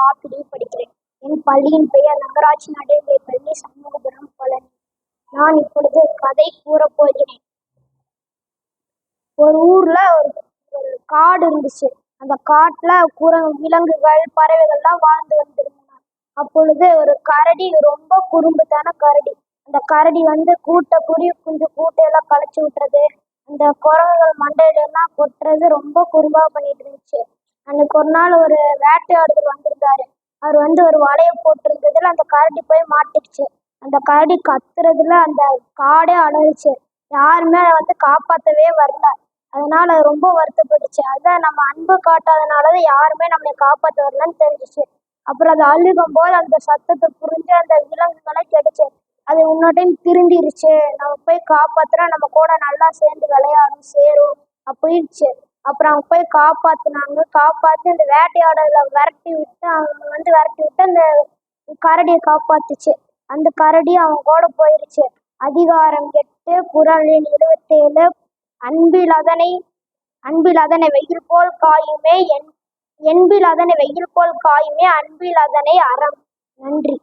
ஆப்பிடி படிக்கிறேன். என் பள்ளியின் பெயர் நகராட்சி நடுநிலைப் பள்ளி, சண்முகபுரம், பழனி. நான் இப்பொழுது கதை கூறப் போகிறேன். ஒரு ஊர்ல ஒரு காடு இருந்துச்சு. அந்த காட்டுல விலங்குகள், பறவைகள்லாம் வாழ்ந்து வந்திருந்தன. அப்பொழுது ஒரு கரடி, ரொம்ப குறும்புத்தான கரடி. அந்த கரடி குருவி குஞ்சு கூட்டையெல்லாம் கலைச்சு விட்டுறது, அந்த குரங்குகள் மண்டையில எல்லாம் கொட்டுறது ரொம்ப குறும்பா பண்ணிட்டு இருந்துச்சு. அன்னைக்கு ஒரு நாள் ஒரு வேட்டையாடுதல் வந்திருந்தாரு. அவர் ஒரு வலைய போட்டிருந்ததுல அந்த கரடி போய் மாட்டிக்கிச்சு. அந்த கரடி கத்துறதுல அந்த காடே அலறிச்சு. யாருமே காப்பாத்தவே வரல. அதனால ரொம்ப வருத்தப்பட்டுச்சு. அதான் நம்ம அன்பு காட்டாதனாலதான் யாருமே நம்மளை காப்பாத்த வரலன்னு தெரிஞ்சிச்சு. அப்புறம் அது அழுகும் போது அந்த சத்தத்தை புரிஞ்சு அந்த விலங்குகள்லாம் கேட்டுச்சு. அது இன்னொரு டைம் திருந்திருச்சு. நம்ம போய் காப்பாத்துனா நம்ம கூட நல்லா சேர்ந்து விளையாடும், சேரும் அப்படின்னுச்சு. அப்புறம் அவங்க போய் காப்பாத்தி அந்த வேட்டையாடல விரட்டி விட்டு அந்த கரடியை காப்பாத்துச்சு. அந்த கரடி அவங்க கூட போயிருச்சு. அதிகாரம் 8, குறள் எண் 77. அன்பில் அதனை வெயில் போல் காயுமே, என்பில் அதனை வெயில் போல் காயுமே, அன்பில் அதனை அறம். நன்றி.